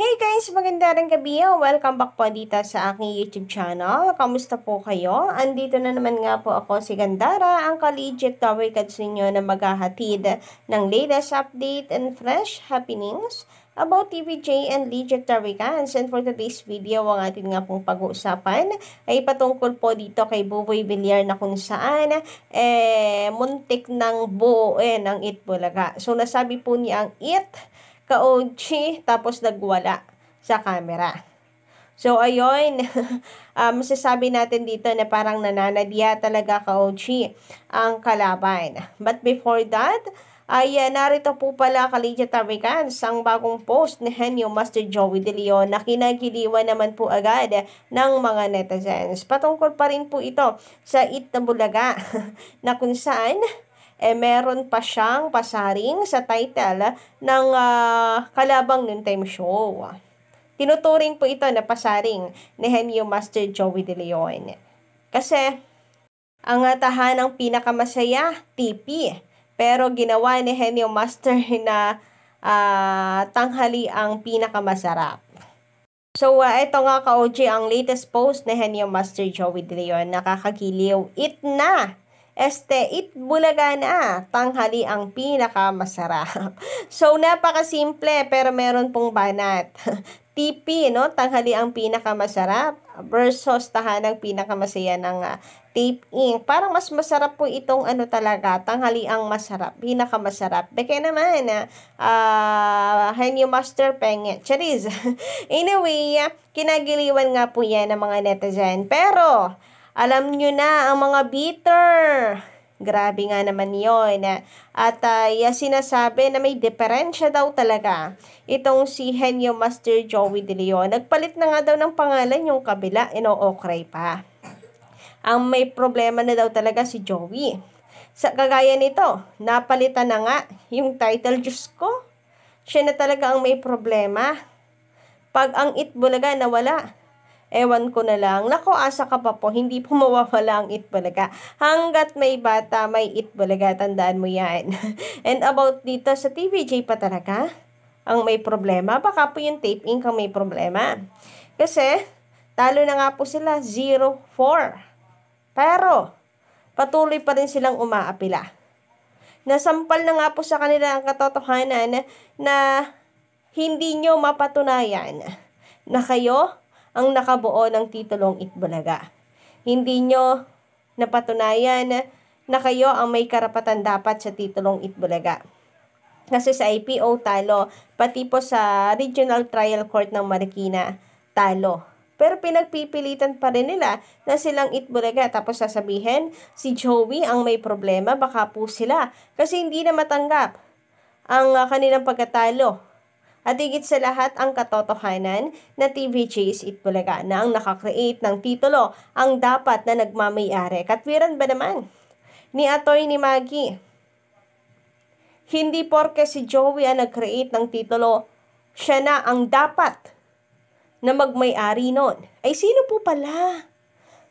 Hey guys! Magandang gabi. Welcome back po dito sa aking YouTube channel. Kamusta po kayo? Andito na naman nga po ako si Gandara, ang ka-legit tower cards ninyo na maghahatid ng latest update and fresh happenings about TVJ and legit tower cards. And for today's video, ang ating nga pong pag-uusapan ay patungkol po dito kay Buboy Villar na kung saan muntik ng buuin ang Itbulaga. So nasabi po niya ang ka-OG, tapos nagwala sa camera. So, ayun, masasabi natin dito na parang nananadya talaga ka-OG ang kalaban. But before that, ay narito po pala ka-legit Americans ang bagong post ni Henyo Master Joey De Leon na kinagiliwan naman po agad ng mga netizens. Patungkol pa rin po ito sa Itbulaga na kung saan meron pa siyang pasaring sa title ng Kalabang Noontime Show. Tinuturing po ito na pasaring ni Henyo Master Joey De Leon. Kasi, ang tahanang pinakamasaya, TP. Pero ginawa ni Henyo Master na tanghali ang pinakamasarap. So, ito nga ka-OG ang latest post ni Henyo Master Joey De Leon. Nakakagiliw. Itbulaga na, tanghali ang pinakamasarap. So, napakasimple pero meron pong banat. TP, no? Tanghali ang pinakamasarap versus tahanang pinakamasaya ng Tape Inc. Parang mas masarap po itong talaga, tanghali ang masarap, pinakamasarap. Kaya naman, Henyo Master Penge. Charis. Anyway, kinagiliwan nga po yan ng mga netizen. Pero, alam nyo na, ang mga bitter. Grabe nga naman yun. At sinasabi na may diferensya daw talaga itong si Henyo Master Joey De Leon. Nagpalit na nga daw ng pangalan yung kabila, ino-okray pa. Ang may problema na daw talaga si Joey. Sa kagaya nito, napalitan na nga yung title. Diyos ko, siya na talaga ang may problema. Pag ang Itbulaga nawala, ewan ko na lang. Nako, asa ka pa po, hindi po mawawala ang Itbulaga. Hanggat may bata, may Itbulaga, tandaan mo yan. And about dito sa TVJ pa talaga, ang may problema. Baka po yung Tape Inc. ang may problema. Kasi, talo na nga po sila, 0-4. Pero, patuloy pa rin silang umaapila. Nasampal na nga po sa kanila ang katotohanan na hindi nyo mapatunayan na kayo ang nakabuo ng titulong Itbulaga. Hindi nyo napatunayan na kayo ang may karapatan dapat sa titulong Itbulaga. Kasi sa IPO talo, pati po sa Regional Trial Court ng Marikina talo. Pero pinagpipilitan pa rin nila na silang Itbulaga. Tapos sasabihin, si Joey ang may problema, baka po sila. Kasi hindi na matanggap ang kanilang pagkatalo. At higit sa lahat ang katotohanan na TVJ is Itbulaga na ang nakakreate ng titulo ang dapat na nagmamayari. Katwiran ba naman ni Atty. Maggie? Hindi porke si Joey ang nag-create ng titulo, siya na ang dapat na magmay-ari nun. Ay sino po pala?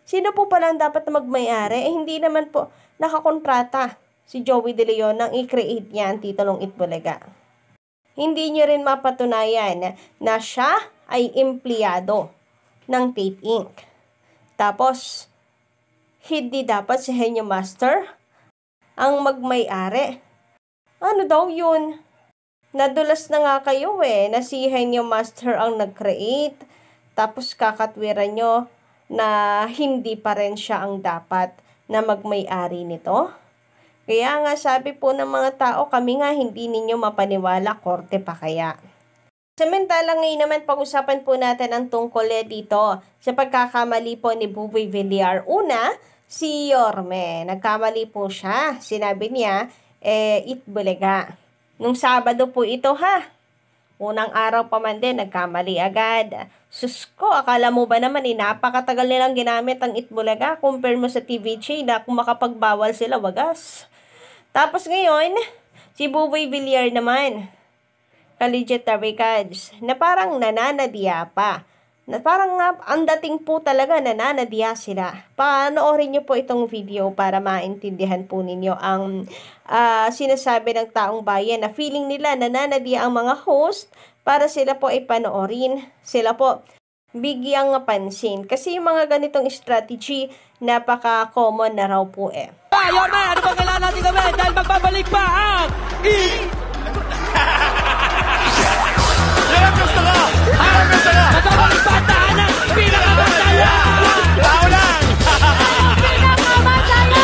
Sino po pala ang dapat na magmay-ari? Hindi naman po nakakontrata si Joey De Leon nang i-create niya ang titulong Itbulaga. Hindi niyo rin mapatunayan na siya ay empleyado ng Tape Inc. Tapos, hindi dapat si Henyo Master ang magmay-ari. Ano daw yun? Nadulas na nga kayo na si Henyo Master ang nag-create. Tapos kakatwiran nyo na hindi pa rin siya ang dapat na magmay-ari nito. Kaya nga sabi po ng mga tao, kami nga hindi ninyo mapaniwala, korte pa kaya. Samantala ngayon naman pag-usapan po natin ang tungkol dito sa pagkakamali po ni Buboy Villar. Una, si Yorme. Nagkamali po siya. Sinabi niya, Itbulaga. Nung Sabado po ito Unang araw pa man din, nagkamali agad. Sus ko, akala mo ba naman napakatagal nilang ginamit ang Itbulaga. Compare mo sa TVJ na kung makapagbawal sila, wagas. Tapos ngayon, si Buboy Villar naman, ka-legit Americans, na parang nananadya pa. Na parang ang dating po talaga nananadya sila. Panoorin niyo po itong video para maintindihan po ninyo ang sinasabi ng taong bayan na feeling nila nananadya ang mga host para sila po ay panoorin, sila po bigyang pansin. Kasi yung mga ganitong strategy, napaka-common na raw po eh. Yorme, ano bang kailangan natin gawin? Dahil magbabalik pa ang Yan ang gusto ko! Ang gusto ko! Magbabalik pa ang tahanan! Pinakamasaya! Tao lang! Pinakamasaya!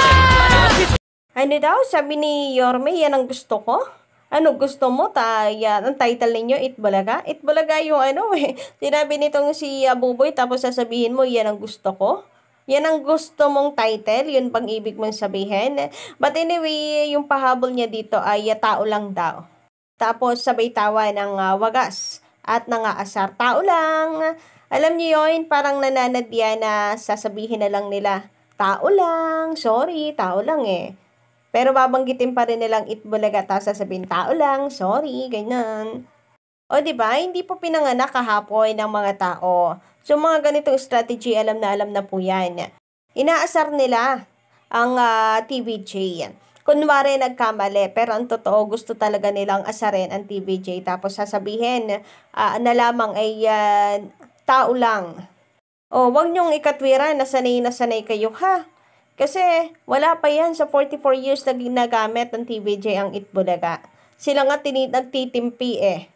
Ano daw? Sabi ni Yorme, yan ang gusto ko? Ano gusto mo? Ang title ninyo, Itbulaga? Itbulaga yung ano eh. Sinabi nitong si Buboy, tapos sasabihin mo, yan ang gusto ko? Yan ang gusto mong title? Yun bang ibig mong sabihin? But anyway, yung pahabol niya dito ay tao lang daw. Tapos sabay tawa ng wagas at nangaasar. Tao lang. Alam niyo yun, parang nananadya na sasabihin na lang nila, tao lang, sorry, tao lang eh. Pero babanggitin pa rin nilang Itbulaga, tapos sasabihin, tao lang, sorry, ganyan. O diba, hindi po pinanganak kahapon ng mga tao. So mga ganitong strategy, alam na po yan. Inaasar nila ang TVJ. Kunwari nagkamali, pero ang totoo, gusto talaga nilang asarin ang TVJ. Tapos sasabihin na lamang ay tao lang. O, wag niyong ikatwiran na sanay kayo, ha? Kasi wala pa yan sa 44 years na ginagamit ng TVJ ang Itbulaga. Sila nga nagtitimpi eh.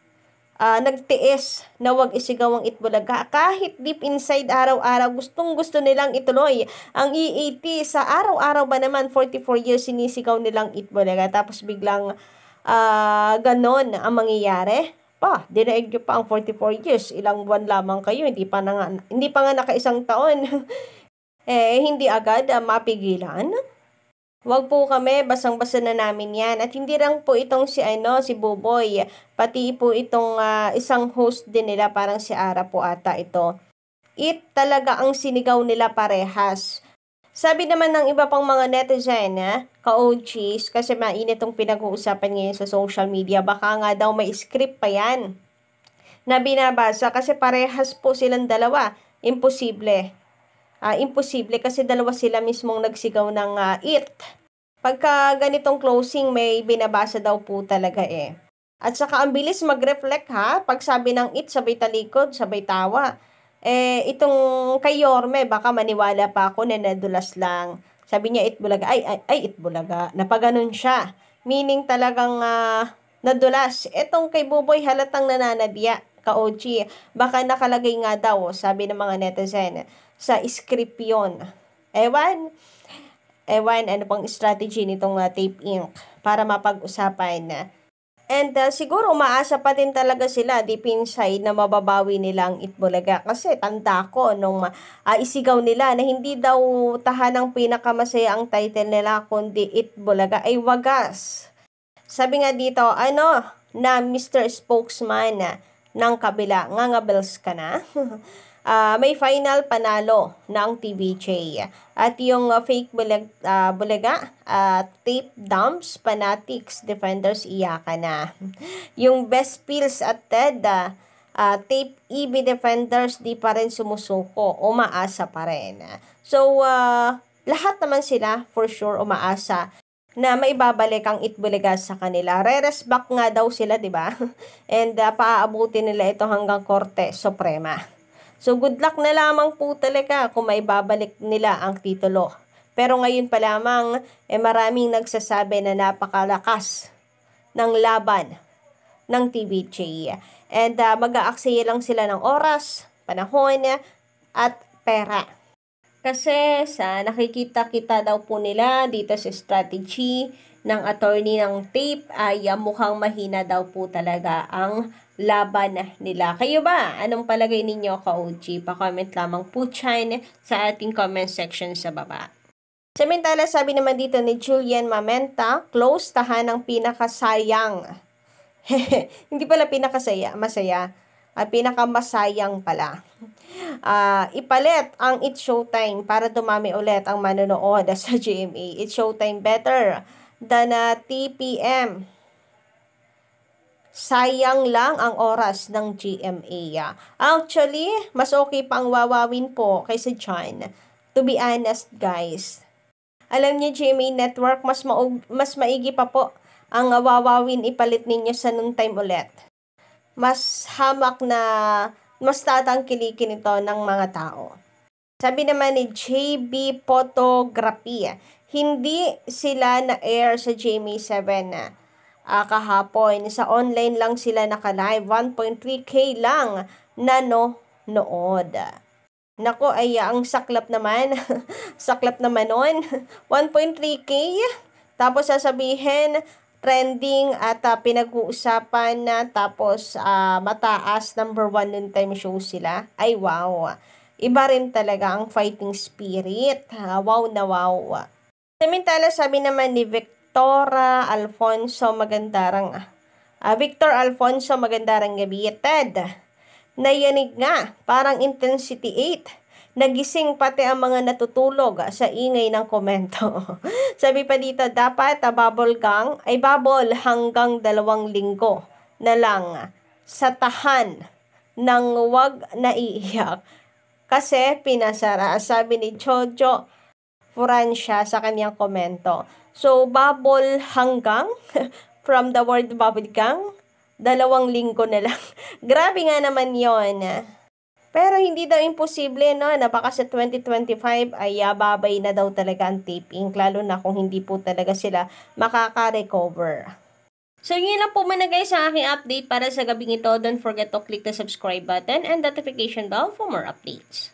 Nagtiis na wag isigaw ang Itbulaga. Kahit deep inside araw-araw, gustong-gusto nilang ituloy ang EAT. Sa araw-araw ba naman, 44 years sinisigaw nilang Itbulaga. Tapos biglang ganon ang mangyayari. Dinaig nyo pa ang 44 years. Ilang buwan lamang kayo, hindi pa nga naka-isang taon. Hindi agad mapigilan. Wag po kami, basang-basa na namin yan. At hindi lang po itong si Buboy, pati po itong isang host din nila, parang si Ara po ata ito. It talaga ang sinigaw nila parehas. Sabi naman ng iba pang mga netizen, ka-OGs, kasi mainit itong pinag-uusapan ngayon sa social media, baka nga daw may script pa yan na binabasa kasi parehas po silang dalawa. Imposible. Imposible kasi dalawa sila mismong nagsigaw ng it. Pagka ganitong closing, may binabasa daw po talaga eh. At saka ang bilis mag-reflect ha. Pag sabi ng it, sabay talikod, sabay tawa. Itong kay Yorme, baka maniwala pa ako na nadulas lang. Sabi niya Itbulaga, ay Itbulaga. Napaganon siya. Meaning talagang nadulas. Itong kay Buboy halatang nananadya, ka-OG. Baka nakalagay nga daw, sabi ng mga netizen, sa script yun. Ewan, ano pang strategy nitong Tape Inc. para mapag-usapan. And siguro umaasa pa din talaga sila deep inside na mababawi nila ang Itbulaga. Kasi tanda ko nung isigaw nila na hindi daw tahanang pinakamasaya ang title nila, kundi Itbulaga ay wagas. Sabi nga dito, na Mr. Spokesman ng kabila, ngangabels ka na. May final panalo ng TVJ. At yung fake bulaga, tape dumps, fanatics, defenders, iyakan na. Yung best pills at TED, tape EB defenders, di pa rin sumusuko, umaasa pa rin. So, lahat naman sila, for sure, umaasa na maibabalik ang Itbulaga sa kanila. Reres back nga daw sila, di ba? And paaabutin nila ito hanggang Korte Suprema. So, good luck na lamang po talaga kung maibabalik nila ang titulo. Pero ngayon pa lamang, maraming nagsasabi na napakalakas ng laban ng TVJ. And mag-aaksaya lang sila ng oras, panahon, at pera. Kasi sa nakikita-kita daw po nila dito sa strategy ng attorney ng tape ay mukhang mahina daw po talaga ang laban nila. Kayo ba? Anong palagay ninyo, ka-OG? Pa-comment lamang po dyan sa ating comment section sa baba. Samantala, sabi naman dito ni Julian Mamenta, close tahanang pinakasayang. Hindi pala masaya. Pinakamasayang pala. Ipalit ang It's Showtime para dumami ulit ang manonood sa GMA. It's Showtime better than TPM. Sayang lang ang oras ng GMA. Actually, mas okay pa ang wawawin po kaysa John. To be honest, guys. Alam niyo, GMA Network, mas maigi pa po ang wawawin ipalit ninyo sa noontime ulit. mas hamak na mas tatangkilikin ito ng mga tao. Sabi naman ni JB Photography, hindi sila na-air sa GMA7 kahapon. Sa online lang sila naka-live. 1.3K lang nanonood. Nako, ay ang saklap naman. Saklap naman nun. 1.3K. Tapos sasabihin, trending at pinag-uusapan na tapos mataas, number 1 noon time show sila. Ay wow. Iba rin talaga ang fighting spirit. Wow na wow. Samantala, sabi naman ni Victor Alfonso Magandarang gabi. Ted, nayanig nga, parang intensity 8. Nagising pati ang mga natutulog sa ingay ng komento. Sabi pa dito, dapat bubble hanggang 2 linggo na lang sa tahan nang wag naiiyak. Kasi pinasara, sabi ni Jojo Furancia sa kanyang komento. So, bubble hanggang from the word bubble gang, 2 linggo na lang. Grabe nga naman yon. Pero hindi daw imposible, no, na baka sa 2025 ay babay na daw talaga ang taping, lalo na kung hindi po talaga sila makaka-recover. So, yun lang po muna guys sa aking update para sa gabing ito. Don't forget to click the subscribe button and notification bell for more updates.